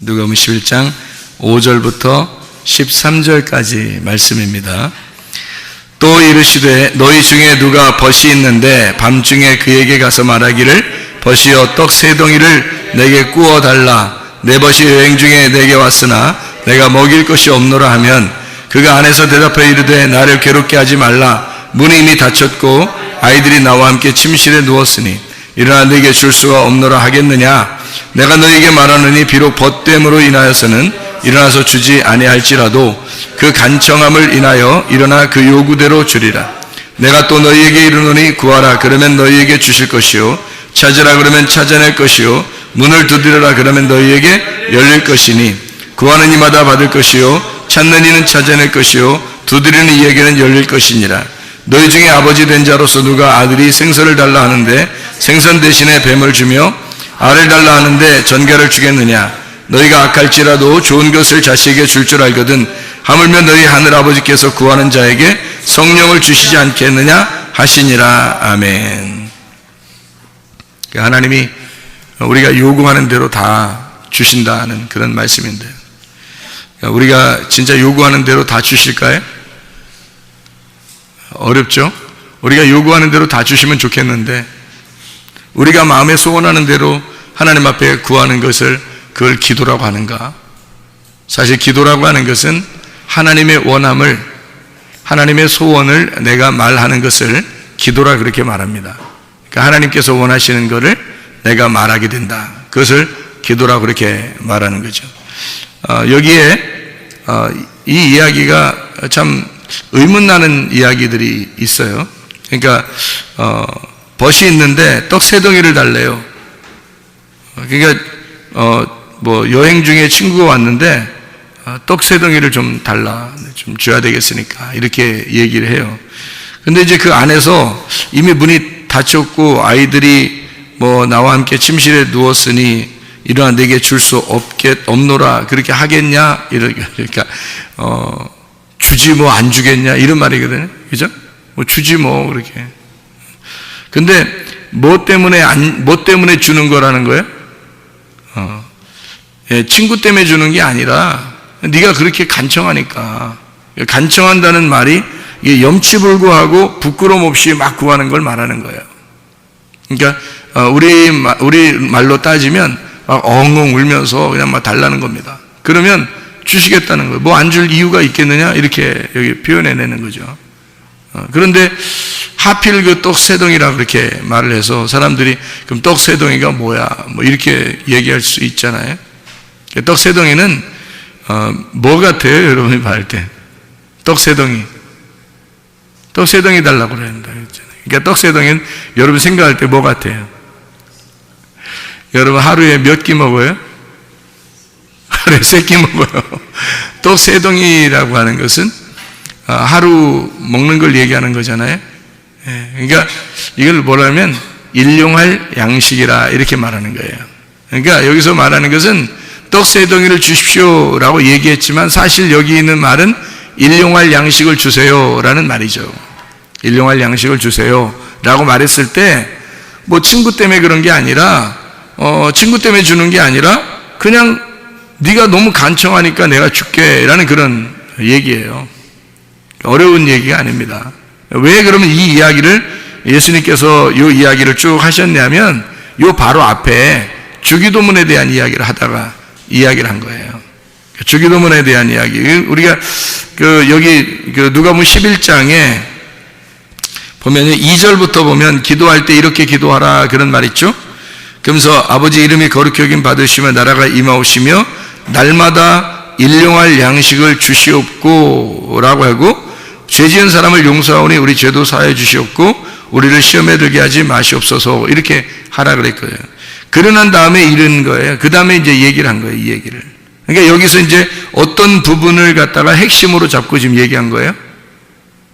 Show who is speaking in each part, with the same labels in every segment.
Speaker 1: 누가복음 11장 5절부터 13절까지 말씀입니다. 또 이르시되 너희 중에 누가 벗이 있는데 밤중에 그에게 가서 말하기를 벗이여 떡 세 덩이를 내게 구워 달라. 내 벗이 여행 중에 내게 왔으나 내가 먹일 것이 없노라 하면 그가 안에서 대답하여 이르되 나를 괴롭게 하지 말라. 문이 이미 닫혔고 아이들이 나와 함께 침실에 누웠으니 일어나 내게 줄 수가 없노라 하겠느냐. 내가 너희에게 말하노니 비록 벗됨으로 인하여서는 일어나서 주지 아니할지라도 그 간청함을 인하여 일어나 그 요구대로 주리라. 내가 또 너희에게 이르노니 구하라 그러면 너희에게 주실 것이요 찾으라 그러면 찾아낼 것이요 문을 두드려라 그러면 너희에게 열릴 것이니 구하는 이마다 받을 것이요 찾는 이는 찾아낼 것이요 두드리는 이에게는 열릴 것이니라. 너희 중에 아버지 된 자로서 누가 아들이 생선을 달라 하는데 생선 대신에 뱀을 주며 알을 달라 하는데 전갈을 주겠느냐. 너희가 악할지라도 좋은 것을 자식에게 줄 줄 알거든 하물며 너희 하늘아버지께서 구하는 자에게 성령을 주시지 않겠느냐 하시니라. 아멘. 하나님이 우리가 요구하는 대로 다 주신다는 그런 말씀인데 우리가 진짜 요구하는 대로 다 주실까요? 어렵죠? 우리가 요구하는 대로 다 주시면 좋겠는데 우리가 마음에 소원하는 대로 하나님 앞에 구하는 것을 그걸 기도라고 하는가? 사실 기도라고 하는 것은 하나님의 원함을, 하나님의 소원을 내가 말하는 것을 기도라 그렇게 말합니다. 그러니까 하나님께서 원하시는 것을 내가 말하게 된다. 그것을 기도라고 그렇게 말하는 거죠. 여기에 이 이야기가 참 의문나는 이야기들이 있어요. 그러니까 벗이 있는데 떡 세 덩이를 달래요. 그러니까 여행 중에 친구가 왔는데 떡 세 덩이를 좀 달라, 좀 줘야 되겠으니까 이렇게 얘기를 해요. 근데 이제 그 안에서 이미 문이 닫혔고 아이들이 나와 함께 침실에 누웠으니 일어나 내게 줄 수 없노라 그렇게 하겠냐 그러니까 주지 안 주겠냐 이런 말이거든요. 그죠? 주지 그렇게. 근데 뭐 때문에 주는 거라는 거예요? 친구 때문에 주는 게 아니라 네가 그렇게 간청하니까. 간청한다는 말이 이게 염치불구하고 부끄럼 없이 막 구하는 걸 말하는 거예요. 그러니까 우리 말로 따지면 막 엉엉 울면서 그냥 막 달라는 겁니다. 그러면 주시겠다는 거예요. 안 줄 이유가 있겠느냐 이렇게 여기 표현해내는 거죠. 그런데 하필 그 떡 세 덩이라 그렇게 말을 해서 사람들이 그럼 떡 세 덩이가 뭐야? 이렇게 얘기할 수 있잖아요. 떡 세 덩이는 뭐 같아요? 여러분이 봐할 때 떡 세 덩이 달라고 그랬는데 그러니까 떡 세 덩이는 여러분 생각할 때 뭐 같아요? 여러분 하루에 몇 끼 먹어요? 하루에 3끼 먹어요. 떡 세 덩이라고 하는 것은 하루 먹는 걸 얘기하는 거잖아요. 그러니까 이걸 뭐라면 일용할 양식이라 이렇게 말하는 거예요. 그러니까 여기서 말하는 것은 떡 세 덩이를 주십시오라고 얘기했지만 사실 여기 있는 말은 일용할 양식을 주세요라는 말이죠. 일용할 양식을 주세요라고 말했을 때 친구 때문에 그런 게 아니라 친구 때문에 주는 게 아니라 그냥 네가 너무 간청하니까 내가 줄게라는 그런 얘기예요. 어려운 얘기가 아닙니다. 왜 그러면 이 이야기를 예수님께서 이 이야기를 쭉 하셨냐면 요 바로 앞에 주기도문에 대한 이야기를 하다가 이야기를 한 거예요. 주기도문에 대한 이야기. 우리가 여기 누가복음 11장에 보면 2절부터 보면 기도할 때 이렇게 기도하라 그런 말 있죠. 그러면서 아버지 이름이 거룩히 여김 받으시며 나라가 임하오시며 날마다 일용할 양식을 주시옵고 라고 하고 죄 지은 사람을 용서하오니 우리 죄도 사하여 주시옵고 우리를 시험에 들게 하지 마시옵소서 이렇게 하라 그랬거든요. 그러난 다음에 이런 거예요. 그 다음에 이제 얘기를 한 거예요. 이 얘기를. 그러니까 여기서 이제 어떤 부분을 갖다가 핵심으로 잡고 지금 얘기한 거예요.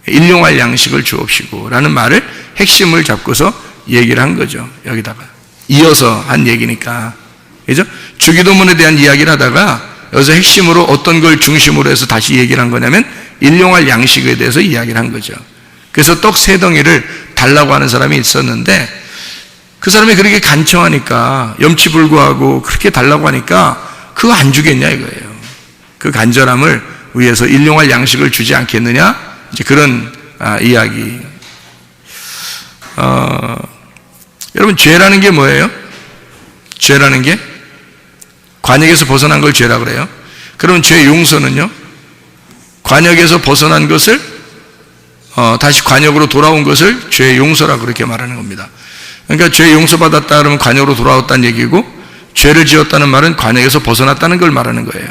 Speaker 1: 일용할 양식을 주옵시고 라는 말을 핵심을 잡고서 얘기를 한 거죠. 여기다가 이어서 한 얘기니까. 그죠? 주기도문에 대한 이야기를 하다가 여기서 핵심으로 어떤 걸 중심으로 해서 다시 얘기를 한 거냐면 일용할 양식에 대해서 이야기를 한 거죠. 그래서 떡 세 덩이를 달라고 하는 사람이 있었는데 그 사람이 그렇게 간청하니까 염치불구하고 그렇게 달라고 하니까 그거 안 주겠냐 이거예요. 그 간절함을 위해서 일용할 양식을 주지 않겠느냐, 이제 그런 이야기. 여러분, 죄라는 게 뭐예요? 죄라는 게 관역에서 벗어난 걸 죄라 그래요. 그러면 죄 용서는요? 관역에서 벗어난 것을 다시 관역으로 돌아온 것을 죄 용서라 그렇게 말하는 겁니다. 그러니까 죄 용서받았다 그러면 관역으로 돌아왔다는 얘기고, 죄를 지었다는 말은 관역에서 벗어났다는 걸 말하는 거예요.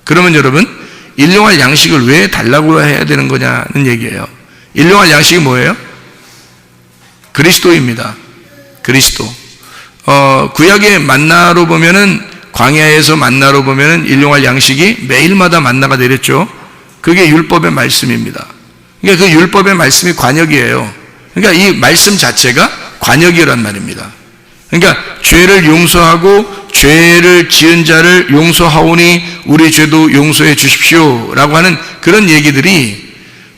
Speaker 1: 그러면 여러분, 일용할 양식을 왜 달라고 해야 되는 거냐는 얘기예요. 일용할 양식이 뭐예요? 그리스도입니다. 그리스도. 구약의 만나로 보면은, 광야에서 만나로 보면은 일용할 양식이 매일마다 만나가 내렸죠. 그게 율법의 말씀입니다. 그러니까 그 율법의 말씀이 관역이에요. 그러니까 이 말씀 자체가 관역이란 말입니다. 그러니까 죄를 용서하고 죄를 지은 자를 용서하오니 우리 죄도 용서해 주십시오 라고 하는 그런 얘기들이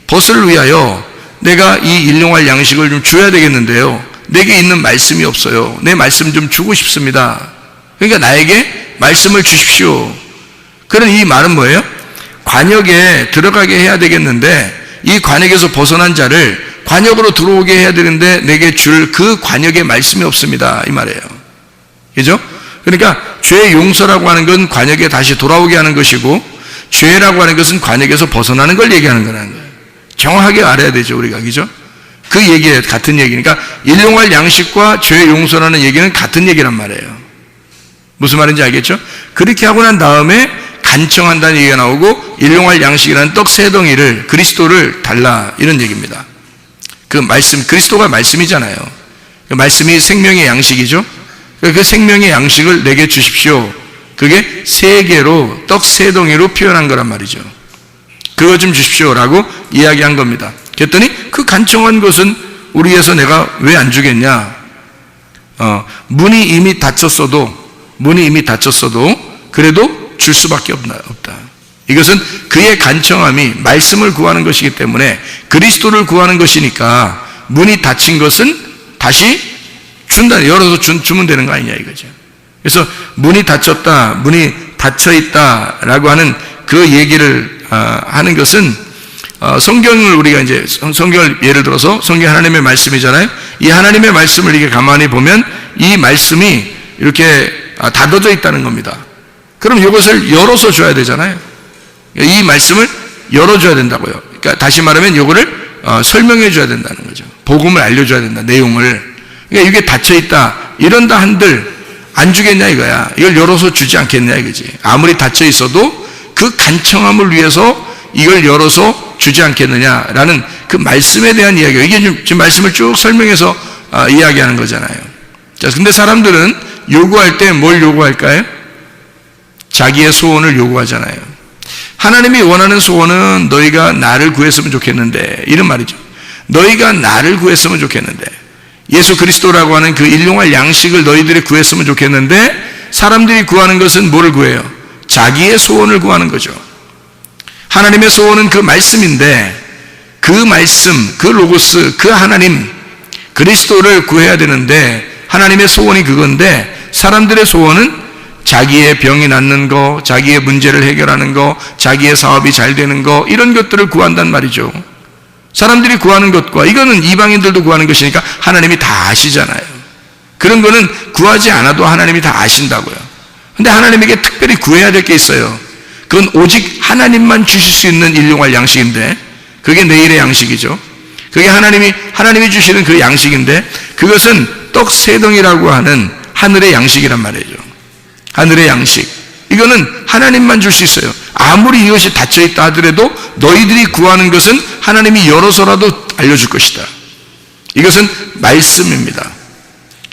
Speaker 1: 벗을 위하여 내가 이 일용할 양식을 좀 줘야 되겠는데요, 내게 있는 말씀이 없어요. 내 말씀 좀 주고 싶습니다. 그러니까 나에게 말씀을 주십시오. 그런 이 말은 뭐예요? 관역에 들어가게 해야 되겠는데, 이 관역에서 벗어난 자를 관역으로 들어오게 해야 되는데 내게 줄 그 관역의 말씀이 없습니다, 이 말이에요. 그죠? 그러니까 죄 용서라고 하는 건 관역에 다시 돌아오게 하는 것이고, 죄라고 하는 것은 관역에서 벗어나는 걸 얘기하는 거라는 거예요. 정확하게 알아야 되죠, 우리가. 그죠? 그 얘기에 같은 얘기니까 일용할 양식과 죄 용서라는 얘기는 같은 얘기란 말이에요. 무슨 말인지 알겠죠? 그렇게 하고 난 다음에 간청한다는 얘기가 나오고, 일용할 양식이라는 떡 세 덩이를, 그리스도를 달라, 이런 얘기입니다. 그 말씀, 그리스도가 말씀이잖아요. 그 말씀이 생명의 양식이죠. 그 생명의 양식을 내게 주십시오. 그게 세 개로, 떡 세 덩이로 표현한 거란 말이죠. 그거 좀 주십시오라고 이야기한 겁니다. 그랬더니 그 간청한 것은 우리 위해서 내가 왜 안 주겠냐? 문이 이미 닫혔어도 그래도 줄 수밖에 없다. 이것은 그의 간청함이 말씀을 구하는 것이기 때문에, 그리스도를 구하는 것이니까 문이 닫힌 것은 다시 준다, 열어서 주면 되는 거 아니냐 이거죠. 그래서 문이 닫혔다, 문이 닫혀 있다라고 하는 그 얘기를 하는 것은, 성경을 우리가 이제 성경을 예를 들어서 성경 하나님의 말씀이잖아요. 이 하나님의 말씀을 이렇게 가만히 보면 이 말씀이 이렇게 닫아져 있다는 겁니다. 그럼 이것을 열어서 줘야 되잖아요. 이 말씀을 열어줘야 된다고요. 그러니까 다시 말하면 이거를 설명해 줘야 된다는 거죠. 복음을 알려줘야 된다, 내용을. 그러니까 이게 닫혀있다, 이런다 한들 안 주겠냐 이거야. 이걸 열어서 주지 않겠냐 이거지. 아무리 닫혀 있어도 그 간청함을 위해서 이걸 열어서 주지 않겠느냐라는 그 말씀에 대한 이야기예요. 이게 지금 말씀을 쭉 설명해서 이야기하는 거잖아요. 자, 근데 사람들은 요구할 때 뭘 요구할까요? 자기의 소원을 요구하잖아요. 하나님이 원하는 소원은 너희가 나를 구했으면 좋겠는데, 이런 말이죠. 너희가 나를 구했으면 좋겠는데, 예수 그리스도라고 하는 그 일용할 양식을 너희들이 구했으면 좋겠는데, 사람들이 구하는 것은 뭐를 구해요? 자기의 소원을 구하는 거죠. 하나님의 소원은 그 말씀인데, 그 말씀, 그 로고스, 그 하나님 그리스도를 구해야 되는데, 하나님의 소원이 그건데, 사람들의 소원은 자기의 병이 낫는 거, 자기의 문제를 해결하는 거, 자기의 사업이 잘 되는 거, 이런 것들을 구한단 말이죠. 사람들이 구하는 것과, 이거는 이방인들도 구하는 것이니까 하나님이 다 아시잖아요. 그런 거는 구하지 않아도 하나님이 다 아신다고요. 근데 하나님에게 특별히 구해야 될 게 있어요. 그건 오직 하나님만 주실 수 있는 일용할 양식인데, 그게 내일의 양식이죠. 그게 하나님이 주시는 그 양식인데, 그것은 떡 세 덩이라고 하는 하늘의 양식이란 말이죠. 하늘의 양식. 이거는 하나님만 줄 수 있어요. 아무리 이것이 닫혀있다 하더라도 너희들이 구하는 것은 하나님이 열어서라도 알려줄 것이다. 이것은 말씀입니다.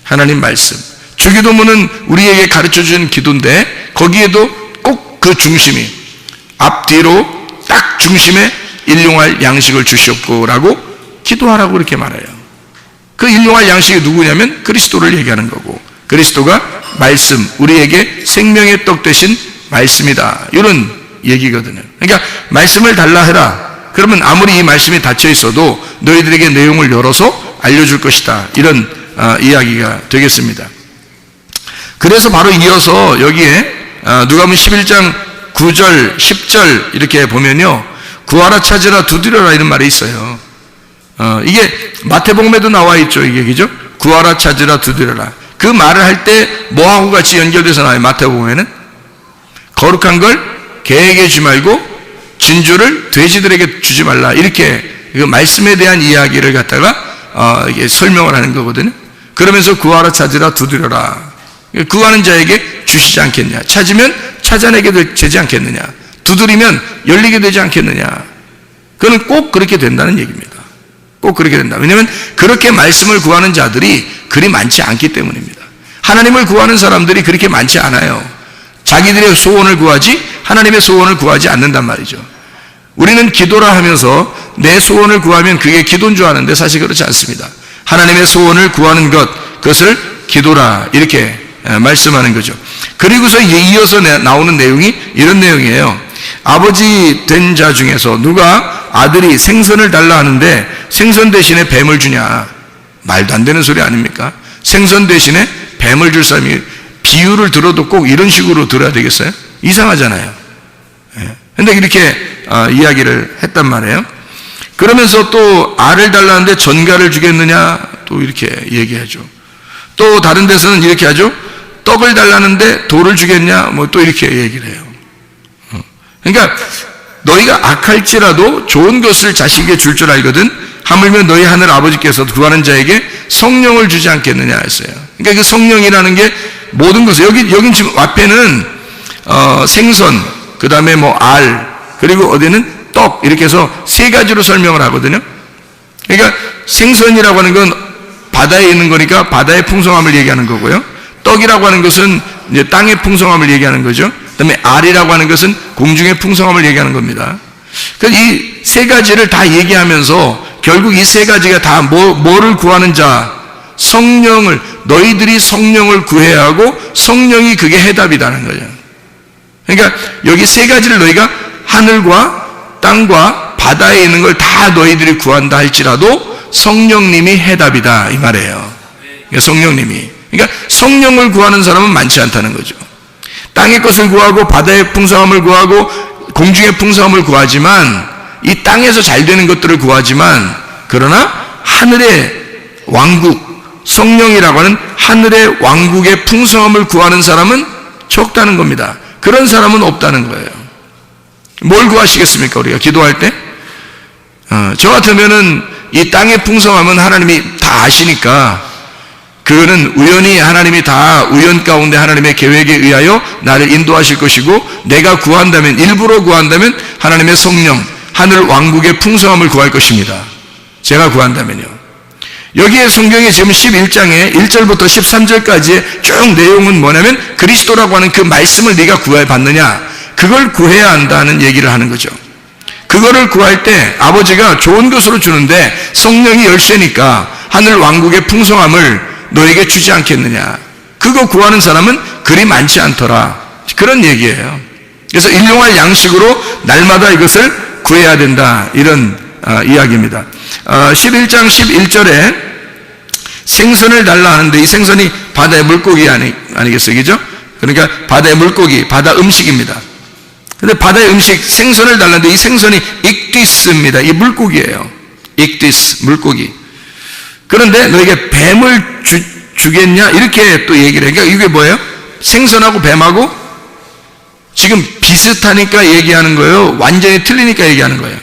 Speaker 1: 하나님 말씀. 주기도문은 우리에게 가르쳐준 기도인데, 거기에도 꼭 그 중심이, 앞뒤로 딱 중심에 일용할 양식을 주시옵고라고 기도하라고 그렇게 말해요. 그 일용할 양식이 누구냐면 그리스도를 얘기하는 거고, 그리스도가 말씀, 우리에게 생명의 떡 되신 말씀이다, 이런 얘기거든요. 그러니까 말씀을 달라 해라. 그러면 아무리 이 말씀이 닫혀 있어도 너희들에게 내용을 열어서 알려줄 것이다, 이런 이야기가 되겠습니다. 그래서 바로 이어서 여기에 누가복음 11장 9절, 10절 이렇게 보면요, 구하라 찾으라 두드려라 이런 말이 있어요. 이게 마태복음에도 나와 있죠. 이게 그죠? 구하라 찾으라 두드려라. 그 말을 할 때 뭐하고 같이 연결돼서 나와요? 마태복음에는 거룩한 걸 개에게 주지 말고 진주를 돼지들에게 주지 말라, 이렇게 그 말씀에 대한 이야기를 갖다가 이게 설명을 하는 거거든요. 그러면서 구하라 찾으라 두드려라. 구하는 자에게 주시지 않겠냐, 찾으면 찾아내게 되지 않겠느냐, 두드리면 열리게 되지 않겠느냐. 그건 꼭 그렇게 된다는 얘기입니다. 꼭 그렇게 된다. 왜냐하면 그렇게 말씀을 구하는 자들이 그리 많지 않기 때문입니다. 하나님을 구하는 사람들이 그렇게 많지 않아요. 자기들의 소원을 구하지 하나님의 소원을 구하지 않는단 말이죠. 우리는 기도라 하면서 내 소원을 구하면 그게 기도인 줄 아는데 사실 그렇지 않습니다. 하나님의 소원을 구하는 것, 그것을 기도라 이렇게 말씀하는 거죠. 그리고서 이어서 나오는 내용이 이런 내용이에요. 아버지 된 자 중에서 누가 아들이 생선을 달라 하는데 생선 대신에 뱀을 주냐? 말도 안 되는 소리 아닙니까? 생선 대신에 뱀을 줄 사람이, 비유를 들어도 꼭 이런 식으로 들어야 되겠어요? 이상하잖아요. 근데 이렇게 이야기를 했단 말이에요. 그러면서 또 알을 달라는데 전갈을 주겠느냐? 또 이렇게 얘기하죠. 또 다른 데서는 이렇게 하죠. 떡을 달라는데 돌을 주겠냐? 뭐 또 이렇게 얘기를 해요. 그러니까 너희가 악할지라도 좋은 것을 자식에게 줄 줄 알거든 하물며 너희 하늘 아버지께서 구하는 자에게 성령을 주지 않겠느냐 했어요. 그러니까 그 성령이라는 게 모든 것을, 여기 지금 앞에는 생선, 그 다음에 뭐 알, 그리고 어디는 떡, 이렇게 해서 세 가지로 설명을 하거든요. 그러니까 생선이라고 하는 건 바다에 있는 거니까 바다의 풍성함을 얘기하는 거고요. 떡이라고 하는 것은 이제 땅의 풍성함을 얘기하는 거죠. 그 다음에 알이라고 하는 것은 공중의 풍성함을 얘기하는 겁니다. 그래서 이 세 가지를 다 얘기하면서 결국 이 세 가지가 다 뭐를 구하는 자? 성령을, 너희들이 성령을 구해야 하고 성령이 그게 해답이라는 거죠. 그러니까 여기 세 가지를 너희가 하늘과 땅과 바다에 있는 걸 다 너희들이 구한다 할지라도 성령님이 해답이다 이 말이에요. 그러니까 성령님이, 그러니까 성령을 구하는 사람은 많지 않다는 거죠. 땅의 것을 구하고 바다의 풍성함을 구하고 공중의 풍성함을 구하지만, 이 땅에서 잘 되는 것들을 구하지만, 그러나 하늘의 왕국, 성령이라고 하는 하늘의 왕국의 풍성함을 구하는 사람은 적다는 겁니다. 그런 사람은 없다는 거예요. 뭘 구하시겠습니까? 우리가 기도할 때? 저 같으면은 이 땅의 풍성함은 하나님이 다 아시니까 그거는 우연히 하나님이 다 우연 가운데 하나님의 계획에 의하여 나를 인도하실 것이고, 내가 구한다면, 일부러 구한다면 하나님의 성령, 하늘 왕국의 풍성함을 구할 것입니다. 제가 구한다면요. 여기에 성경에 지금 11장에 1절부터 13절까지의 쭉 내용은 뭐냐면 그리스도라고 하는 그 말씀을 네가 구해 받느냐, 그걸 구해야 한다는 얘기를 하는 거죠. 그거를 구할 때 아버지가 좋은 것으로 주는데 성령이 열쇠니까 하늘 왕국의 풍성함을 너에게 주지 않겠느냐. 그거 구하는 사람은 그리 많지 않더라. 그런 얘기예요. 그래서 일용할 양식으로 날마다 이것을 구해야 된다, 이런 이야기입니다. 11장 11절에 생선을 달라 하는데 이 생선이 바다의 물고기 아니겠어요? 그죠? 그러니까 바다의 물고기, 바다 음식입니다. 근데 바다의 음식, 생선을 달라는데 이 생선이 익디스입니다. 이 물고기예요. 익디스, 물고기. 그런데 너에게 뱀을 주겠냐? 이렇게 또 얘기를 해요. 그러니까 이게 뭐예요? 생선하고 뱀하고 지금 비슷하니까 얘기하는 거예요? 완전히 틀리니까 얘기하는 거예요?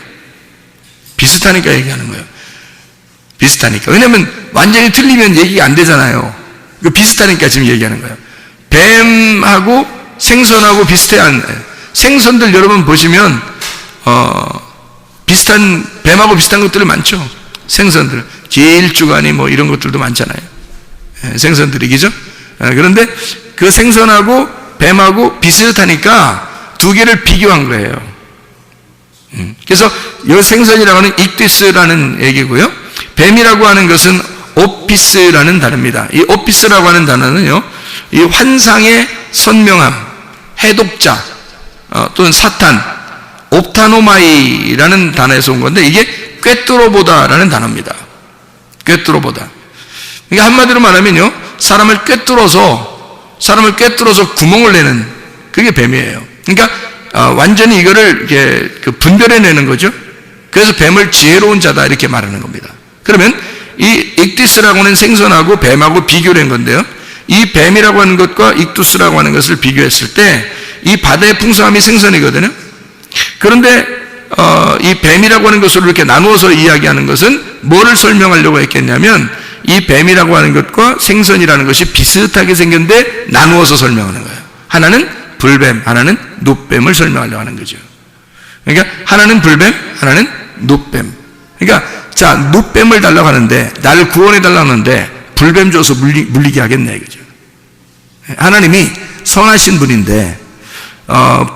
Speaker 1: 비슷하니까 얘기하는 거예요. 비슷하니까. 왜냐면 완전히 틀리면 얘기가 안 되잖아요. 비슷하니까 지금 얘기하는 거예요. 뱀하고 생선하고 비슷해야, 생선들 여러분 보시면 비슷한, 뱀하고 비슷한 것들이 많죠. 생선들, 길주가니 뭐 이런 것들도 많잖아요. 생선들이, 그죠? 그런데 그 생선하고 뱀하고 비슷하니까 두 개를 비교한 거예요. 그래서 이 생선이라고 하는 익디스라는 얘기고요. 뱀이라고 하는 것은 오피스라는 단어입니다. 이 오피스라고 하는 단어는요, 이 환상의 선명함, 해독자, 또는 사탄, 옵타노마이라는 단어에서 온 건데 이게 꿰뚫어보다라는 단어입니다. 꿰뚫어보다. 그러니까 한마디로 말하면요, 사람을 꿰뚫어서 구멍을 내는, 그게 뱀이에요. 그러니까 완전히 이거를 이렇게 분별해내는 거죠. 그래서 뱀을 지혜로운 자다 이렇게 말하는 겁니다. 그러면 이 익디스라고 하는 생선하고 뱀하고 비교를 한 건데요. 이 뱀이라고 하는 것과 익두스라고 하는 것을 비교했을 때 이 바다의 풍성함이 생선이거든요. 그런데 이 뱀이라고 하는 것으로 이렇게 나누어서 이야기하는 것은 뭐를 설명하려고 했겠냐면 이 뱀이라고 하는 것과 생선이라는 것이 비슷하게 생겼는데 나누어서 설명하는 거예요. 하나는 불뱀, 하나는 놋뱀을 설명하려고 하는 거죠. 그러니까 하나는 불뱀, 하나는 놋뱀. 그러니까 자, 놋뱀을 달라고 하는데 나를 구원해 달라고 하는데 불뱀 줘서 물리게 하겠네 이거죠. 하나님이 선하신 분인데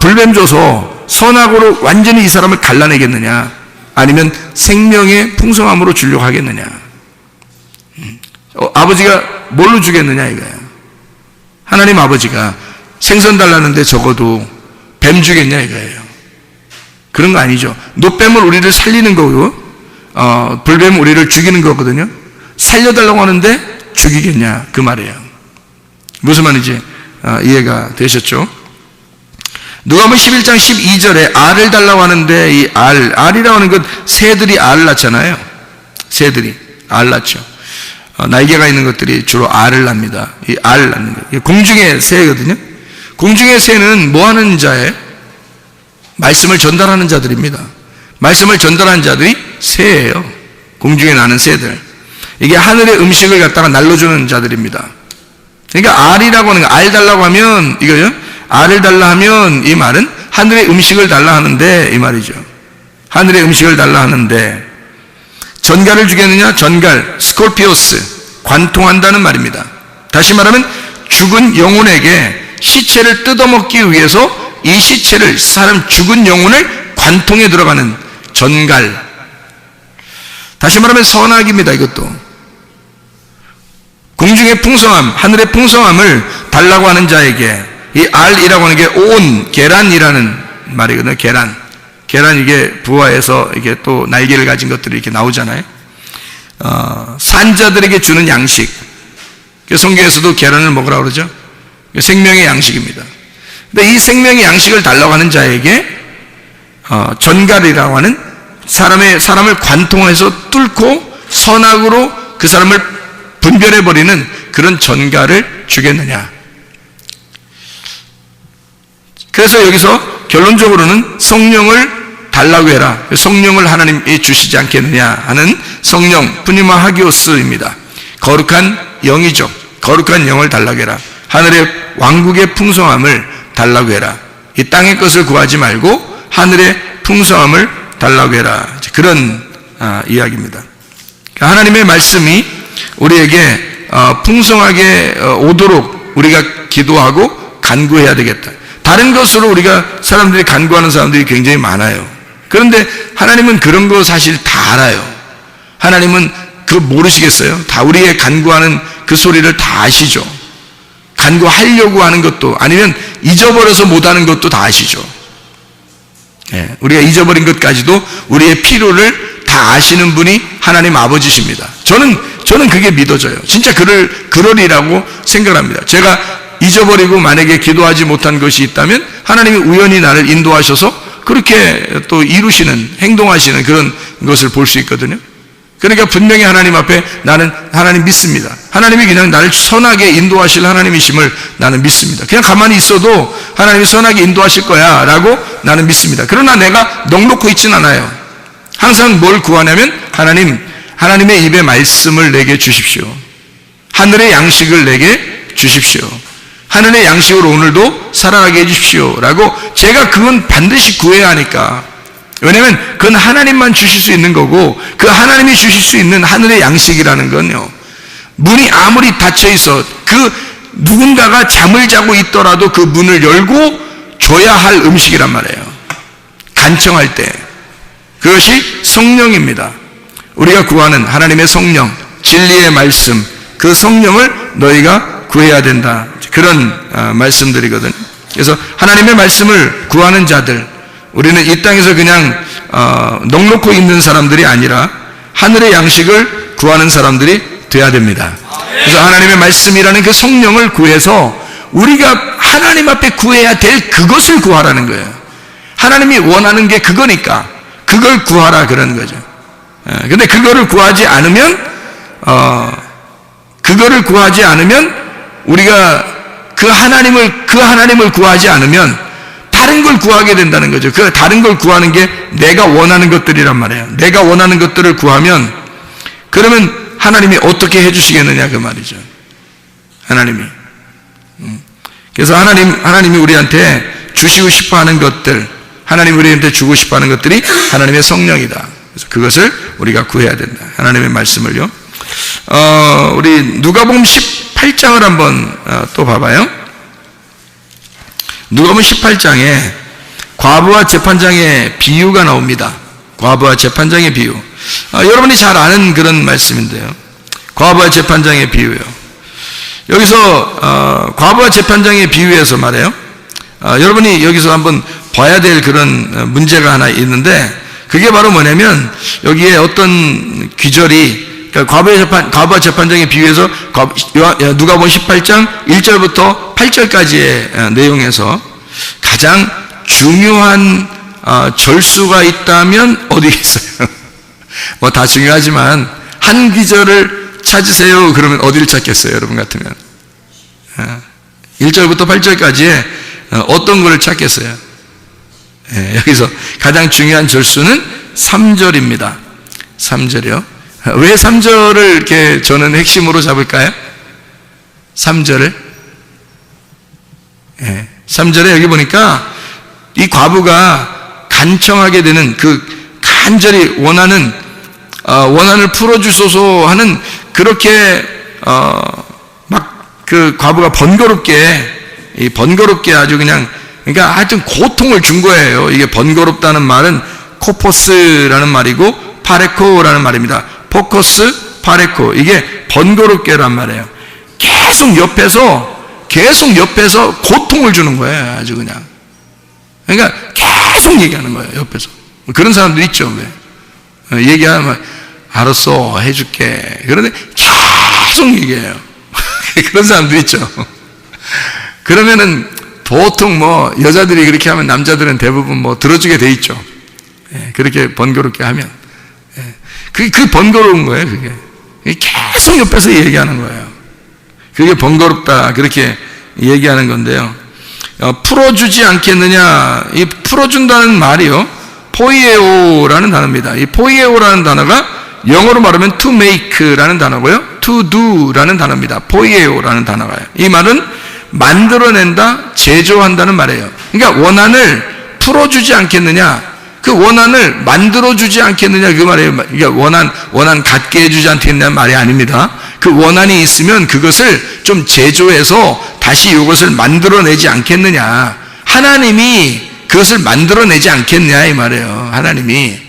Speaker 1: 불뱀 줘서 선악으로 완전히 이 사람을 갈라내겠느냐, 아니면 생명의 풍성함으로 주려고 하겠느냐. 아버지가 뭘로 주겠느냐 이거예요. 하나님 아버지가 생선 달라는데 적어도 뱀 주겠냐 이거예요. 그런 거 아니죠. 놋뱀은 우리를 살리는 거고 불뱀은 우리를 죽이는 거거든요. 살려달라고 하는데 죽이겠냐 그 말이에요. 무슨 말인지 이해가 되셨죠? 누가복음 11장 12절에 알을 달라고 하는데 이 알이라고 하는 것, 새들이 알을 낳잖아요. 새들이 알 낳죠. 날개가 있는 것들이 주로 알을 낳습니다. 이 알을 낳는 거. 공중의 새거든요. 공중의 새는 뭐 하는 자예요? 말씀을 전달하는 자들입니다. 말씀을 전달하는 자들이 새예요. 공중에 나는 새들. 이게 하늘의 음식을 갖다가 날려주는 자들입니다. 그러니까 알이라고 하는 거, 알 달라고 하면 이거요. 알을 달라 하면 이 말은 하늘의 음식을 달라 하는데 이 말이죠. 하늘의 음식을 달라 하는데 전갈을 주겠느냐? 전갈, 스콜피오스, 관통한다는 말입니다. 다시 말하면 죽은 영혼에게 시체를 뜯어먹기 위해서 이 시체를, 사람 죽은 영혼을 관통에 들어가는 전갈. 다시 말하면 선악입니다. 이것도 공중의 풍성함, 하늘의 풍성함을 달라고 하는 자에게 이 알이라고 하는 게 온, 계란이라는 말이거든요. 계란 이게 부화해서 이게 또 날개를 가진 것들이 이렇게 나오잖아요. 산자들에게 주는 양식. 성경에서도 계란을 먹으라고 그러죠. 생명의 양식입니다. 근데 이 생명의 양식을 달라고 하는 자에게 전갈이라고 하는 사람을 관통해서 뚫고 선악으로 그 사람을 분별해버리는 그런 전갈을 주겠느냐. 그래서 여기서 결론적으로는 성령을 달라고 해라. 성령을 하나님이 주시지 않겠느냐 하는 성령, 푸니마 하기오스입니다. 거룩한 영이죠. 거룩한 영을 달라고 해라. 하늘의 왕국의 풍성함을 달라고 해라. 이 땅의 것을 구하지 말고 하늘의 풍성함을 달라고 해라. 그런 이야기입니다. 하나님의 말씀이 우리에게 풍성하게 오도록 우리가 기도하고 간구해야 되겠다. 다른 것으로 우리가 사람들이 간구하는 사람들이 굉장히 많아요. 그런데 하나님은 그런 거 사실 다 알아요. 하나님은 그거 모르시겠어요? 다 우리의 간구하는 그 소리를 다 아시죠. 간구하려고 하는 것도, 아니면 잊어버려서 못하는 것도 다 아시죠. 예, 우리가 잊어버린 것까지도 우리의 필요를 다 아시는 분이 하나님 아버지십니다. 저는 그게 믿어져요. 진짜 그러리라고 생각합니다. 제가 잊어버리고 만약에 기도하지 못한 것이 있다면 하나님이 우연히 나를 인도하셔서 그렇게 또 이루시는, 행동하시는 그런 것을 볼 수 있거든요. 그러니까 분명히 하나님 앞에 나는 하나님 믿습니다. 하나님이 그냥 나를 선하게 인도하실 하나님이심을 나는 믿습니다. 그냥 가만히 있어도 하나님이 선하게 인도하실 거야 라고 나는 믿습니다. 그러나 내가 넉놓고 있진 않아요. 항상 뭘 구하냐면 하나님의 입에 말씀을 내게 주십시오. 하늘의 양식을 내게 주십시오. 하늘의 양식으로 오늘도 살아가게 해주십시오 라고 제가 그건 반드시 구해야 하니까. 왜냐하면 그건 하나님만 주실 수 있는 거고, 그 하나님이 주실 수 있는 하늘의 양식이라는 건요, 문이 아무리 닫혀 있어 그 누군가가 잠을 자고 있더라도 그 문을 열고 줘야 할 음식이란 말이에요. 간청할 때. 그것이 성령입니다. 우리가 구하는 하나님의 성령, 진리의 말씀, 그 성령을 너희가 구해야 된다. 그런 말씀들이거든요. 그래서 하나님의 말씀을 구하는 자들, 우리는 이 땅에서 그냥 넉놓고 있는 사람들이 아니라 하늘의 양식을 구하는 사람들이 돼야 됩니다. 그래서 하나님의 말씀이라는 그 성령을 구해서 우리가 하나님 앞에 구해야 될 그것을 구하라는 거예요. 하나님이 원하는 게 그거니까 그걸 구하라 그러는 거죠. 근데 그거를 구하지 않으면 우리가 그 하나님을 구하지 않으면 다른 걸 구하게 된다는 거죠. 그 다른 걸 구하는 게 내가 원하는 것들이란 말이에요. 내가 원하는 것들을 구하면 그러면 하나님이 어떻게 해주시겠느냐 그 말이죠. 하나님이. 그래서 하나님이 우리한테 주시고 싶어하는 것들, 하나님이 우리한테 주고 싶어하는 것들이 하나님의 성령이다. 그래서 그것을 우리가 구해야 된다. 하나님의 말씀을요. 우리 누가복음 18장을 한번 또 봐봐요. 누가복음 18장에 과부와 재판장의 비유가 나옵니다. 과부와 재판장의 비유. 여러분이 잘 아는 그런 말씀인데요. 과부와 재판장의 비유요. 여기서 과부와 재판장의 비유에서 말해요. 여러분이 여기서 한번 봐야 될 그런 문제가 하나 있는데 그게 바로 뭐냐면 여기에 어떤 귀절이 과부와 재판장의 비유에서 누가복음 18장 1절부터 8절까지의 내용에서 가장 중요한 절수가 있다면 어디 있어요? 뭐 다 중요하지만 한 귀절을 찾으세요. 그러면 어디를 찾겠어요? 여러분 같으면 1절부터 8절까지에 어떤 거를 찾겠어요? 여기서 가장 중요한 절수는 3절입니다. 3절이요. 왜 3절을 이렇게 저는 핵심으로 잡을까요? 3절을? 3절에 여기 보니까 이 과부가 간청하게 되는 간절히 원한을 풀어주소서 하는 그렇게 그 과부가 번거롭게 아주 그러니까 하여튼 고통을 준 거예요. 이게 번거롭다는 말은 코포스라는 말이고 파레코라는 말입니다. 포커스, 파레코. 이게 번거롭게란 말이에요. 계속 옆에서 고통을 주는 거예요. 아주 그냥. 그러니까 계속 얘기하는 거예요. 옆에서. 그런 사람들 있죠. 왜? 얘기하면 알았어 해줄게. 그런데 계속 얘기해요. 그런 사람들 있죠. 그러면은 보통 여자들이 그렇게 하면 남자들은 대부분 들어주게 돼 있죠. 그렇게 번거롭게 하면. 그게 번거로운 거예요, 그게. 계속 옆에서 얘기하는 거예요. 그게 번거롭다, 그렇게 얘기하는 건데요. 풀어주지 않겠느냐, 이 풀어준다는 말이요. 포이에오라는 단어입니다. 이 포이에오라는 단어가 영어로 말하면 to make라는 단어고요. to do라는 단어입니다. 포이에오라는 단어가요. 이 말은 만들어낸다, 제조한다는 말이에요. 그러니까 원한을 풀어주지 않겠느냐, 그 원한을 만들어주지 않겠느냐 그 말이에요. 그러니까 원한 갖게 해주지 않겠느냐 말이 아닙니다. 그 원한이 있으면 그것을 좀 제조해서 다시 이것을 만들어내지 않겠느냐. 하나님이 그것을 만들어내지 않겠냐 이 말이에요. 하나님이.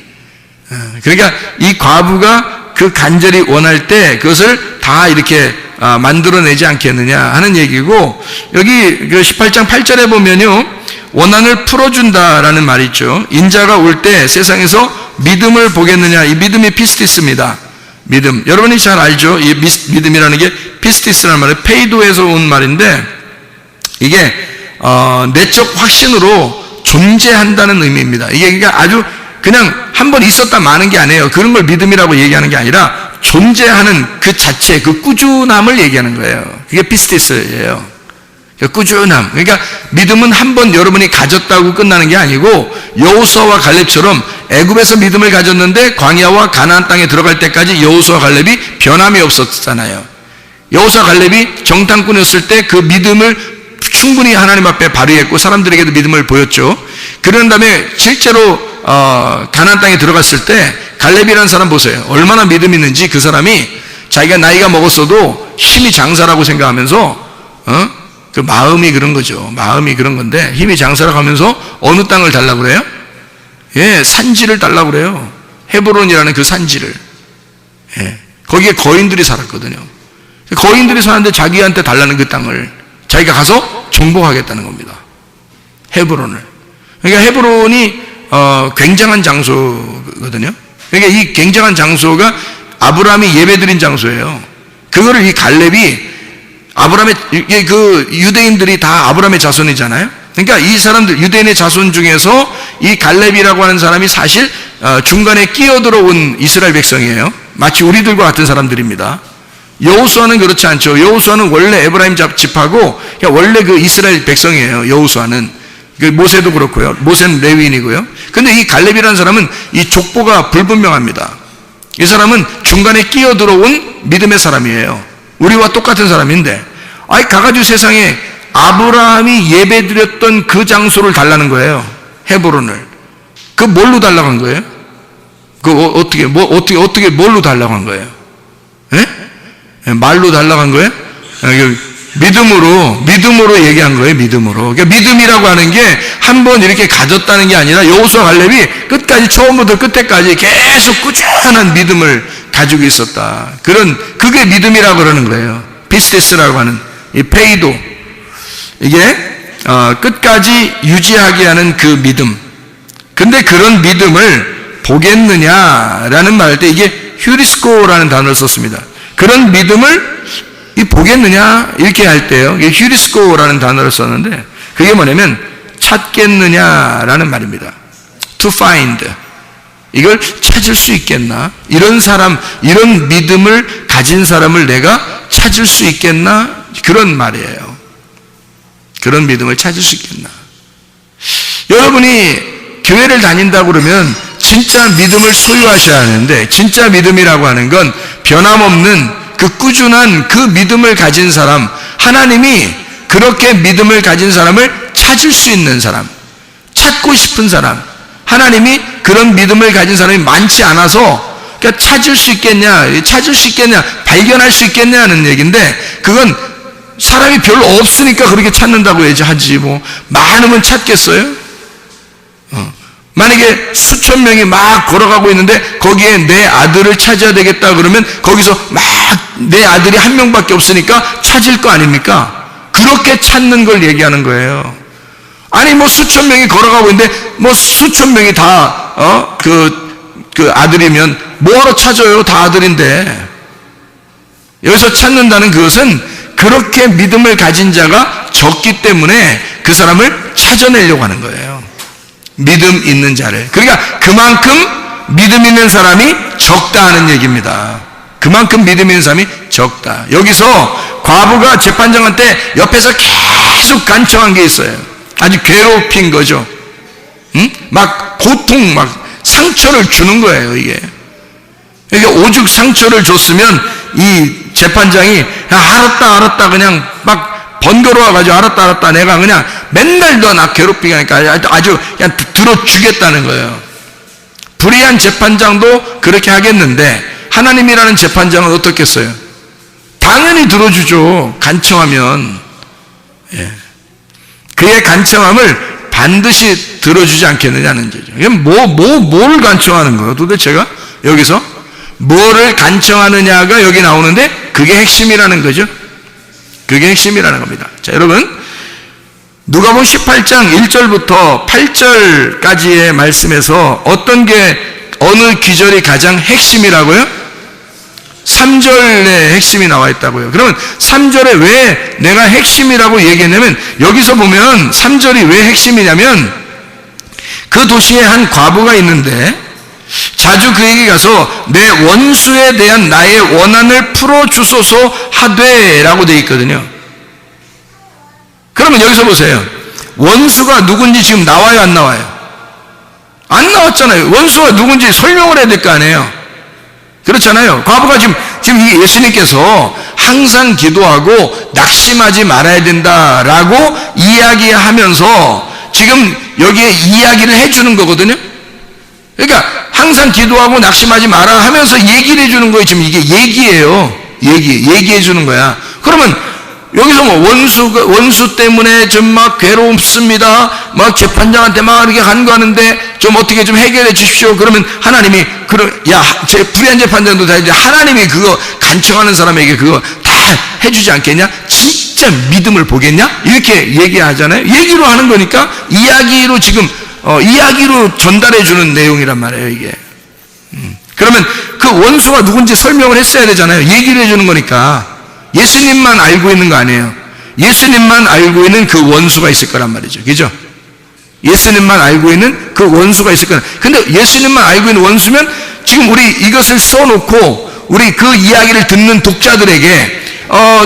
Speaker 1: 그러니까 이 과부가 그 간절히 원할 때 그것을 다 이렇게 만들어내지 않겠느냐 하는 얘기고, 여기 그 18장 8절에 보면요, 원한을 풀어준다라는 말이 있죠. 인자가 올 때 세상에서 믿음을 보겠느냐. 이 믿음이 피스티스입니다. 믿음. 여러분이 잘 알죠? 이 믿음이라는 게 피스티스라는 말은 페이도에서 온 말인데, 이게 내적 확신으로 존재한다는 의미입니다. 이게 그러니까 아주 그냥 한번 있었다 마는 게 아니에요. 그런 걸 믿음이라고 얘기하는 게 아니라 존재하는 그 자체, 그 꾸준함을 얘기하는 거예요. 그게 피스티스예요. 꾸준함. 그러니까 믿음은 한번 여러분이 가졌다고 끝나는 게 아니고, 여호수아와 갈렙처럼 애굽에서 믿음을 가졌는데 광야와 가나안 땅에 들어갈 때까지 여호수아 갈렙이 변함이 없었잖아요. 여호수아 갈렙이 정탐꾼이었을 때 그 믿음을 충분히 하나님 앞에 발휘했고 사람들에게도 믿음을 보였죠. 그런 다음에 실제로 가나안 땅에 들어갔을 때 갈렙이라는 사람 보세요. 얼마나 믿음 있는지. 그 사람이 자기가 나이가 먹었어도 힘이 장사라고 생각하면서 그 마음이 그런 거죠. 마음이 그런 건데 힘이 장사라고 하면서 어느 땅을 달라고 그래요? 산지를 달라고 그래요. 헤브론이라는 그 산지를. 거기에 거인들이 살았거든요. 거인들이 사는데 자기한테 달라는 그 땅을 자기가 가서 정복하겠다는 겁니다. 헤브론을. 그러니까 헤브론이 굉장한 장소거든요. 그러니까 이 굉장한 장소가 아브라함이 예배드린 장소예요. 그거를 이 갈렙이 아브라함의, 이게 그 유대인들이 다 아브라함의 자손이잖아요. 그러니까 이 사람들, 유대인의 자손 중에서 이 갈렙이라고 하는 사람이 사실 중간에 끼어들어온 이스라엘 백성이에요. 마치 우리들과 같은 사람들입니다. 여호수아는 그렇지 않죠. 여호수아는 원래 에브라임 집하고 원래 그 이스라엘 백성이에요. 여호수아는. 그 모세도 그렇고요. 모세는 레위인이고요. 근데 이 갈렙이라는 사람은 이 족보가 불분명합니다. 이 사람은 중간에 끼어들어온 믿음의 사람이에요. 우리와 똑같은 사람인데, 가가지고 세상에 아브라함이 예배드렸던 그 장소를 달라는 거예요. 헤브론을. 그 뭘로 달라고 한 거예요? 어떻게 뭘로 달라고 한 거예요? 예? 말로 달라고 한 거예요? 믿음으로 얘기한 거예요. 믿음으로. 그러니까 믿음이라고 하는 게 한 번 이렇게 가졌다는 게 아니라 여호수아 갈렙이 끝까지, 처음부터 끝에까지 계속 꾸준한 믿음을 가지고 있었다. 그게 믿음이라고 그러는 거예요. 피스테스라고 하는 이 페이도, 이게 끝까지 유지하게 하는 그 믿음. 근데 그런 믿음을 보겠느냐라는 말 할 때 이게 휴리스코라는 단어를 썼습니다. 그런 믿음을 보겠느냐 이렇게 할 때요, 이게 휴리스코라는 단어를 썼는데 그게 뭐냐면 찾겠느냐라는 말입니다. To find. 이걸 찾을 수 있겠나? 이런 사람, 이런 믿음을 가진 사람을 내가 찾을 수 있겠나? 그런 말이에요. 그런 믿음을 찾을 수 있겠나? 여러분이 교회를 다닌다고 그러면 진짜 믿음을 소유하셔야 하는데, 진짜 믿음이라고 하는 건 변함없는 그 꾸준한 그 믿음을 가진 사람, 하나님이 그렇게 믿음을 가진 사람을 찾을 수 있는 사람, 찾고 싶은 사람, 하나님이 그런 믿음을 가진 사람이 많지 않아서 그러니까 찾을 수 있겠냐, 발견할 수 있겠냐 하는 얘기인데, 그건 사람이 별로 없으니까 그렇게 찾는다고 하지, 뭐 많으면 찾겠어요? 만약에 수천 명이 막 걸어가고 있는데 거기에 내 아들을 찾아야 되겠다 그러면 거기서 막 내 아들이 한 명밖에 없으니까 찾을 거 아닙니까? 그렇게 찾는 걸 얘기하는 거예요. 아니 뭐 수천 명이 걸어가고 있는데 뭐 수천 명이 다 그 아들이면 뭐하러 찾아요? 다 아들인데. 여기서 찾는다는 그것은 그렇게 믿음을 가진 자가 적기 때문에 그 사람을 찾아내려고 하는 거예요. 믿음 있는 자를. 그러니까 그만큼 믿음 있는 사람이 적다 하는 얘기입니다. 그만큼 믿음 있는 사람이 적다. 여기서 과부가 재판장한테 옆에서 계속 간청한 게 있어요. 아주 괴롭힌 거죠. 막 고통, 막 상처를 주는 거예요, 이게. 그러니까 오죽 상처를 줬으면 이 재판장이 알았다 그냥 막 번거로워가지고 알았다 내가 그냥 맨날 너 나 괴롭히게 하니까 아주 그냥 들어주겠다는 거예요. 불의한 재판장도 그렇게 하겠는데 하나님이라는 재판장은 어떻겠어요? 당연히 들어주죠. 간청하면. 예. 그의 간청함을 반드시 들어주지 않겠느냐는 거죠. 뭘 간청하는 거예요? 도대체가 여기서 뭐를 간청하느냐가 여기 나오는데 그게 핵심이라는 거죠. 그게 핵심이라는 겁니다. 자, 여러분, 누가복음 18장 1절부터 8절까지의 말씀에서 어떤 게, 어느 기절이 가장 핵심이라고요? 3절에 핵심이 나와 있다고요. 그러면 3절에 왜 내가 핵심이라고 얘기했냐면, 여기서 보면 3절이 왜 핵심이냐면, 그 도시에 한 과부가 있는데 자주 그에게 가서 내 원수에 대한 나의 원한을 풀어주소서 하되 라고 되어 있거든요. 그러면 여기서 보세요. 원수가 누군지 지금 나와요, 안 나와요? 안 나왔잖아요. 원수가 누군지 설명을 해야 될 거 아니에요. 그렇잖아요. 과부가 지금 예수님께서 항상 기도하고 낙심하지 말아야 된다라고 이야기하면서 지금 여기에 이야기를 해주는 거거든요. 그러니까 항상 기도하고 낙심하지 마라 하면서 얘기를 해주는 거예요. 지금 이게 얘기예요. 얘기해 주는 거야. 그러면 여기서 뭐 원수 때문에 좀 막 괴롭습니다. 막 재판장한테 막 이렇게 간구하는데 좀 어떻게 좀 해결해 주십시오. 그러면 하나님이 제 불의한 재판장도 다 이제 하나님이 그거 간청하는 사람에게 그거 다 해주지 않겠냐? 진짜 믿음을 보겠냐? 이렇게 얘기하잖아요. 얘기로 하는 거니까 이야기로 지금 이야기로 전달해 주는 내용이란 말이에요, 이게. 그러면 그 원수가 누군지 설명을 했어야 되잖아요. 얘기를 해 주는 거니까. 예수님만 알고 있는 거 아니에요. 예수님만 알고 있는 그 원수가 있을 거란 말이죠. 그죠? 예수님만 알고 있는 그 원수가 있을 거란. 근데 예수님만 알고 있는 원수면 지금 우리 이것을 써놓고 우리 그 이야기를 듣는 독자들에게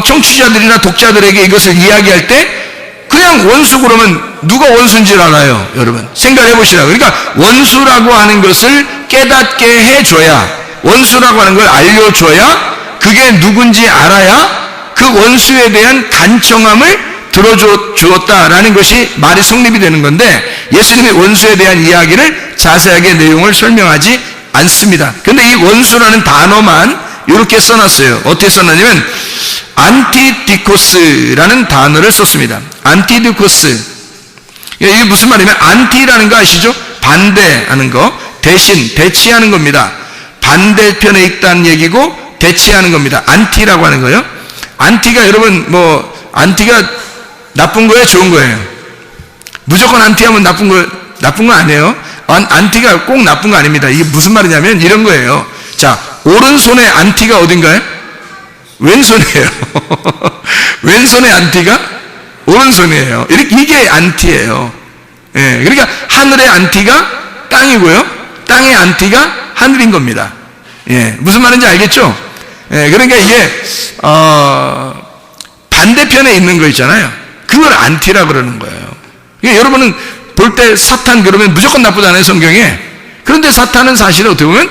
Speaker 1: 청취자들이나 독자들에게 이것을 이야기할 때 그냥 원수 그러면 누가 원수인지 알아요, 여러분? 생각해 보시라. 그러니까 원수라고 하는 것을 깨닫게 해줘야, 원수라고 하는 걸 알려줘야, 그게 누군지 알아야 그 원수에 대한 간청함을 들어주었다라는 것이 말이 성립이 되는 건데, 예수님이 원수에 대한 이야기를 자세하게 내용을 설명하지 않습니다. 근데 이 원수라는 단어만 이렇게 써놨어요. 어떻게 썼냐면 안티디코스라는 단어를 썼습니다. 안티디코스. 이게 무슨 말이냐면, 안티라는 거 아시죠? 반대하는 거, 대신, 대치하는 겁니다. 반대편에 있다는 얘기고 대치하는 겁니다. 안티라고 하는 거예요. 안티가 여러분 안티가 나쁜 거예요, 좋은 거예요? 무조건 안티하면 나쁜 거 아니에요. 안티가 꼭 나쁜 거 아닙니다. 이게 무슨 말이냐면 이런 거예요. 자, 오른손에 안티가 어딘가요? 왼손이에요. 왼손의 안티가 오른손이에요. 이게 안티예요. 예, 그러니까 하늘의 안티가 땅이고요, 땅의 안티가 하늘인 겁니다. 예, 무슨 말인지 알겠죠? 예, 그러니까 이게 반대편에 있는 거 있잖아요. 그걸 안티라 그러는 거예요. 그러니까 여러분은 볼 때 사탄 그러면 무조건 나쁘잖아요, 성경에. 그런데 사탄은 사실은 어떻게 보면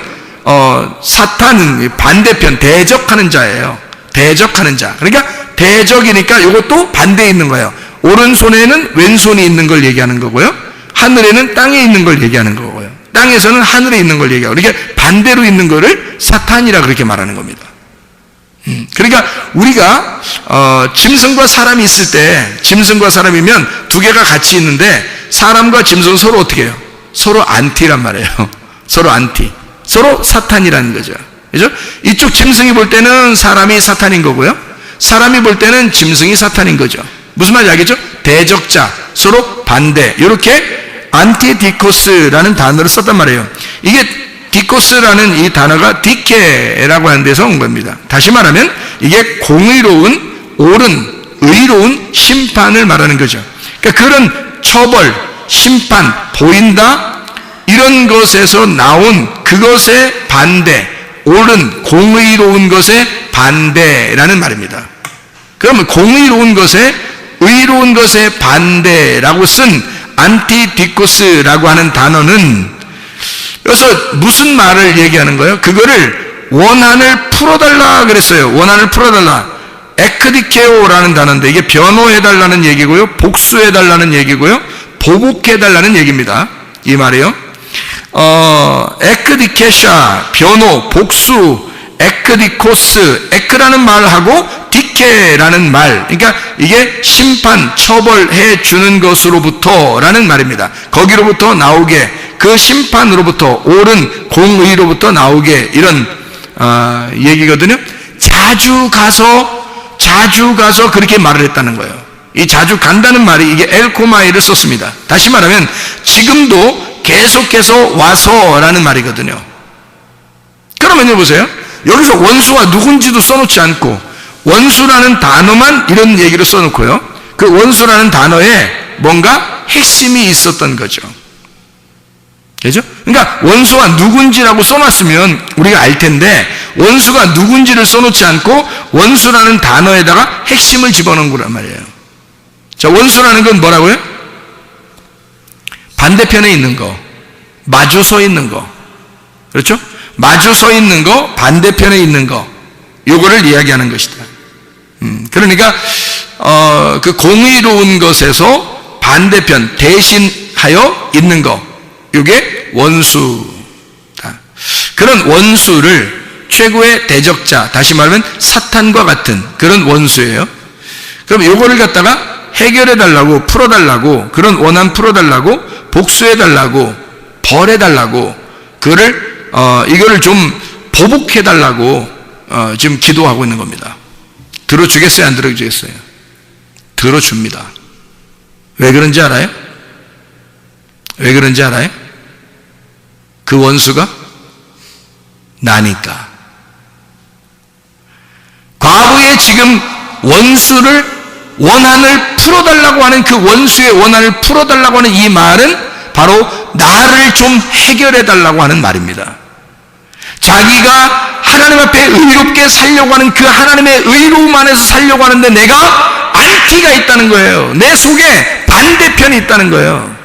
Speaker 1: 사탄은 반대편, 대적하는 자예요. 대적하는 자. 그러니까 대적이니까 이것도 반대에 있는 거예요. 오른손에는 왼손이 있는 걸 얘기하는 거고요, 하늘에는 땅에 있는 걸 얘기하는 거고요, 땅에서는 하늘에 있는 걸 얘기하고, 그러니까 반대로 있는 거를 사탄이라 그렇게 말하는 겁니다. 그러니까 우리가 짐승과 사람이 있을 때, 짐승과 사람이면 두 개가 같이 있는데 사람과 짐승은 서로 어떻게 해요? 서로 안티란 말이에요. 서로 안티, 서로 사탄이라는 거죠. 그죠? 이쪽 짐승이 볼 때는 사람이 사탄인 거고요, 사람이 볼 때는 짐승이 사탄인 거죠. 무슨 말인지 알겠죠? 대적자, 서로 반대, 이렇게 안티디코스라는 단어를 썼단 말이에요. 이게 디코스라는 이 단어가 디케라고 하는 데서 온 겁니다. 다시 말하면 이게 공의로운, 옳은, 의로운 심판을 말하는 거죠. 그러니까 그런 처벌, 심판, 보인다, 이런 것에서 나온 그것의 반대, 옳은, 공의로운 것의 반대라는 말입니다. 그러면 공의로운 것에, 의로운 것의 반대라고 쓴 안티디코스라고 하는 단어는, 그래서 무슨 말을 얘기하는 거예요? 그거를 원한을 풀어달라 그랬어요. 원한을 풀어달라. 에크디케오라는 단어인데 이게 변호해달라는 얘기고요, 복수해달라는 얘기고요, 보복해달라는 얘기입니다. 이 말이요. 에크디케샤, 변호, 복수, 에크디코스, 에크라는 말하고 디케라는 말, 그러니까 이게 심판, 처벌해 주는 것으로부터라는 말입니다. 거기로부터 나오게, 그 심판으로부터, 옳은 공의로부터 나오게, 이런 얘기거든요. 자주 가서 그렇게 말을 했다는 거예요. 이 자주 간다는 말이 이게 엘코마이를 썼습니다. 다시 말하면 지금도 계속해서 와서라는 말이거든요. 그러면 보세요. 여기서 원수가 누군지도 써놓지 않고 원수라는 단어만 이런 얘기를 써놓고요, 그 원수라는 단어에 뭔가 핵심이 있었던 거죠. 그죠? 그러니까 원수가 누군지라고 써놨으면 우리가 알 텐데, 원수가 누군지를 써놓지 않고 원수라는 단어에다가 핵심을 집어넣은 거란 말이에요. 자, 원수라는 건 뭐라고요? 반대편에 있는 거, 마주 서 있는 거, 그렇죠? 마주 서 있는 거, 반대편에 있는 거, 요거를 이야기하는 것이다. 그러니까 그 공의로운 것에서 반대편, 대신하여 있는 거, 이게 원수다. 그런 원수를 최고의 대적자, 다시 말하면 사탄과 같은 그런 원수예요. 그럼 요거를 갖다가 해결해달라고, 풀어달라고, 그런 원한 풀어달라고, 복수해달라고, 벌해달라고, 이거를 좀 보복해달라고 지금 기도하고 있는 겁니다. 들어주겠어요, 안 들어주겠어요? 들어줍니다. 왜 그런지 알아요? 왜 그런지 알아요? 그 원수가 나니까. 과거의 지금 원한을 풀어달라고 하는 그 원수의 원한을 풀어달라고 하는 이 말은 바로 나를 좀 해결해달라고 하는 말입니다. 자기가 하나님 앞에 의롭게 살려고 하는 그 하나님의 의로움 안에서 살려고 하는데 내가 안티가 있다는 거예요. 내 속에 반대편이 있다는 거예요.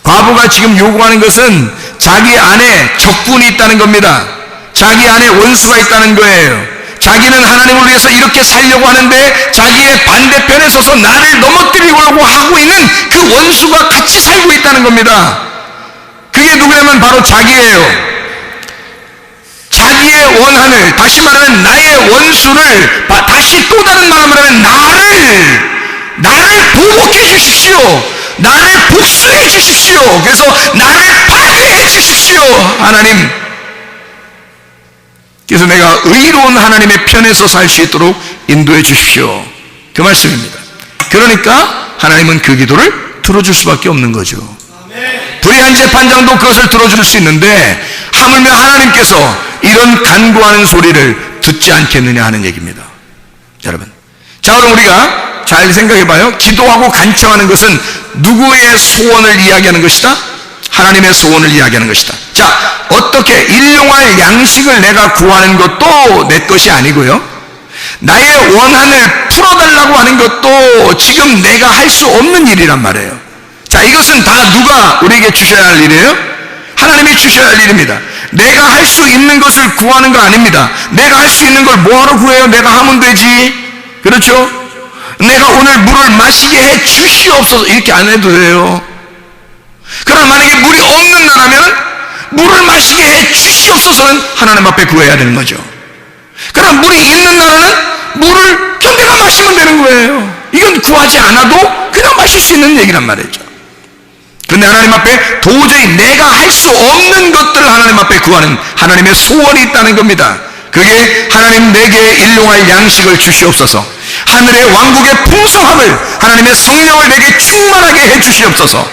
Speaker 1: 과부가 지금 요구하는 것은 자기 안에 적군이 있다는 겁니다. 자기 안에 원수가 있다는 거예요. 자기는 하나님을 위해서 이렇게 살려고 하는데 자기의 반대편에 서서 나를 넘어뜨리려고 하고 있는 그 원수가 같이 살고 있다는 겁니다. 그게 누구냐면 바로 자기예요. 자기의 원한을, 다시 말하면 나의 원수를, 다시 또 다른 말을 하면 나를 보복해 주십시오. 나를 복수해 주십시오. 그래서 나를 파괴해 주십시오. 하나님. 그래서 내가 의로운 하나님의 편에서 살 수 있도록 인도해 주십시오. 그 말씀입니다. 그러니까 하나님은 그 기도를 들어줄 수밖에 없는 거죠. 불의한 재판장도 그것을 들어줄 수 있는데 하물며 하나님께서 이런 간구하는 소리를 듣지 않겠느냐 하는 얘기입니다. 여러분, 자, 그럼 우리가 잘 생각해 봐요. 기도하고 간청하는 것은 누구의 소원을 이야기하는 것이다? 하나님의 소원을 이야기하는 것이다. 자, 어떻게 일용할 양식을 내가 구하는 것도 내 것이 아니고요, 나의 원한을 풀어달라고 하는 것도 지금 내가 할 수 없는 일이란 말이에요. 자, 이것은 다 누가 우리에게 주셔야 할 일이에요? 하나님이 주셔야 할 일입니다. 내가 할 수 있는 것을 구하는 거 아닙니다. 내가 할 수 있는 걸 뭐하러 구해요? 내가 하면 되지. 그렇죠? 내가 오늘 물을 마시게 해 주시옵소서, 이렇게 안 해도 돼요. 그러나 만약에 물이 없는 나라면 물을 마시게 해 주시옵소서는 하나님 앞에 구해야 되는 거죠. 그러나 물이 있는 나라는 물을 그냥 내가 마시면 되는 거예요. 이건 구하지 않아도 그냥 마실 수 있는 얘기란 말이죠. 그런데 하나님 앞에 도저히 내가 할 수 없는 것들을 하나님 앞에 구하는 하나님의 소원이 있다는 겁니다. 그게 하나님 내게 일용할 양식을 주시옵소서, 하늘의 왕국의 풍성함을, 하나님의 성령을 내게 충만하게 해 주시옵소서.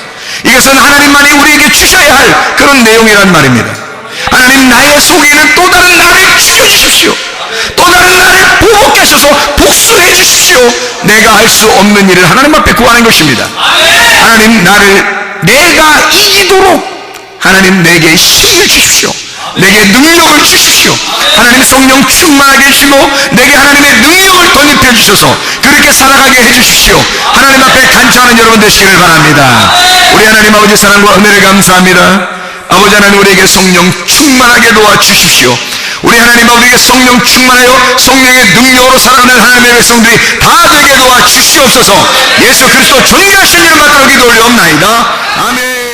Speaker 1: 이것은 하나님만이 우리에게 주셔야 할 그런 내용이란 말입니다. 하나님, 나의 속에 있는 또 다른 나를 죽여주십시오. 또 다른 나를 보복하셔서 복수해 주십시오. 내가 할 수 없는 일을 하나님 앞에 구하는 것입니다. 하나님, 내가 이기도록 하나님 내게 힘을 주십시오. 내게 능력을 주십시오. 하나님 성령 충만하게 해주시고 내게 하나님의 능력을 덧입혀 주셔서 그렇게 살아가게 해주십시오. 하나님 앞에 간청하는 여러분 되시기를 바랍니다. 우리 하나님 아버지 사랑과 은혜를 감사합니다. 아버지 하나님, 우리에게 성령 충만하게 도와주십시오. 우리 하나님 아버지에게 성령 충만하여 성령의 능력으로 살아가는 하나님의 백성들이 다 되게 도와주시옵소서. 예수 그리스도 존귀하신 이름 받들어 기도 올려옵나이다. 아멘.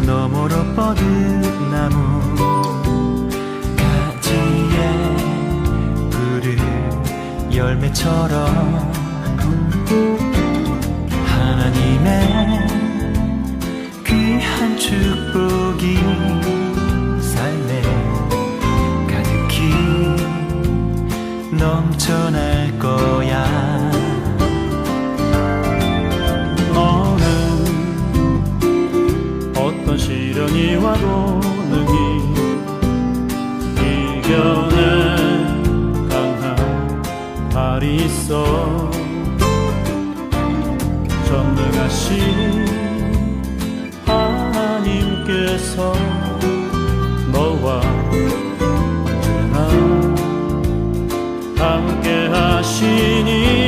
Speaker 2: 너머로 뻗은 나무 가지에 푸른 열매처럼 하나님의 귀한 축복이 삶에 가득히 넘쳐날 거야. 어떤 시련이 와도 능히 이겨낼 강한 발이 있어. 전능하신 하나님께서 너와 언제나 함께 하시니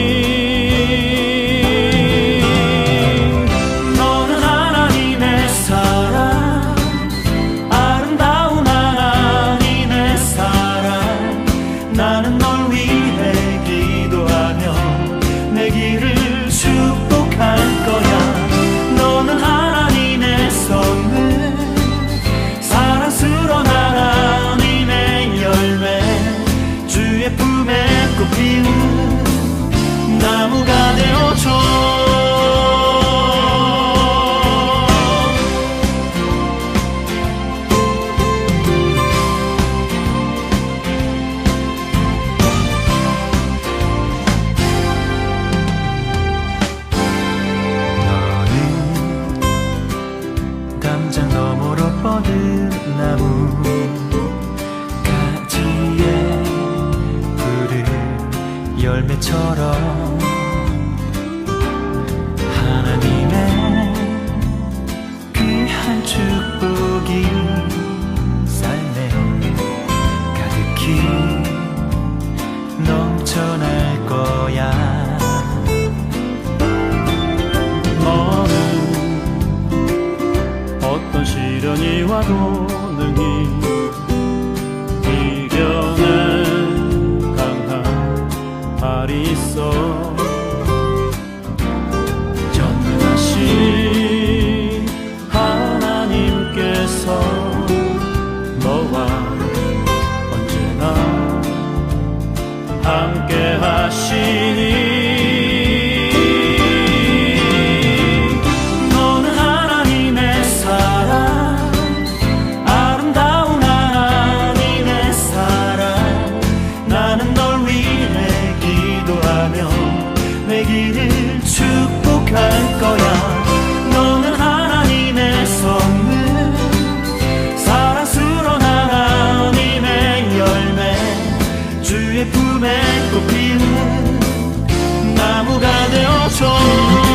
Speaker 2: 사랑스러운 나라
Speaker 3: 모든 나무 가지에 푸른 열매처럼 하나님의 귀한 축복이 삶에 가득히 넘쳐날 거야.
Speaker 2: 너는 어떤 시련이 와도 능히 이겨낸 강한 발이 있어. 전능하신 하나님께서 너와 언제나 함께 하시니 축복할 거야. 너는 하나님의 선물, 사랑스러운 하나님의 열매, 주의 품에 꽃피는 나무가 되어줘.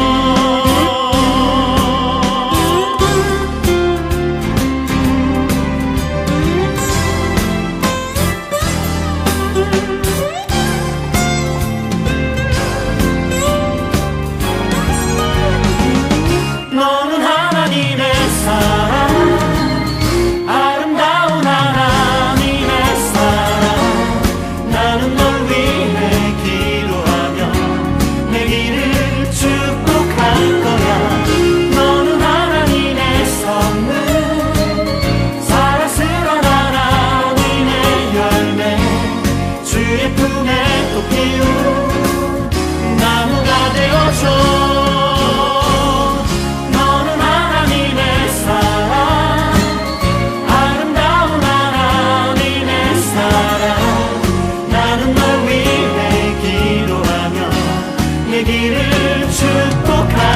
Speaker 2: 길을 축복하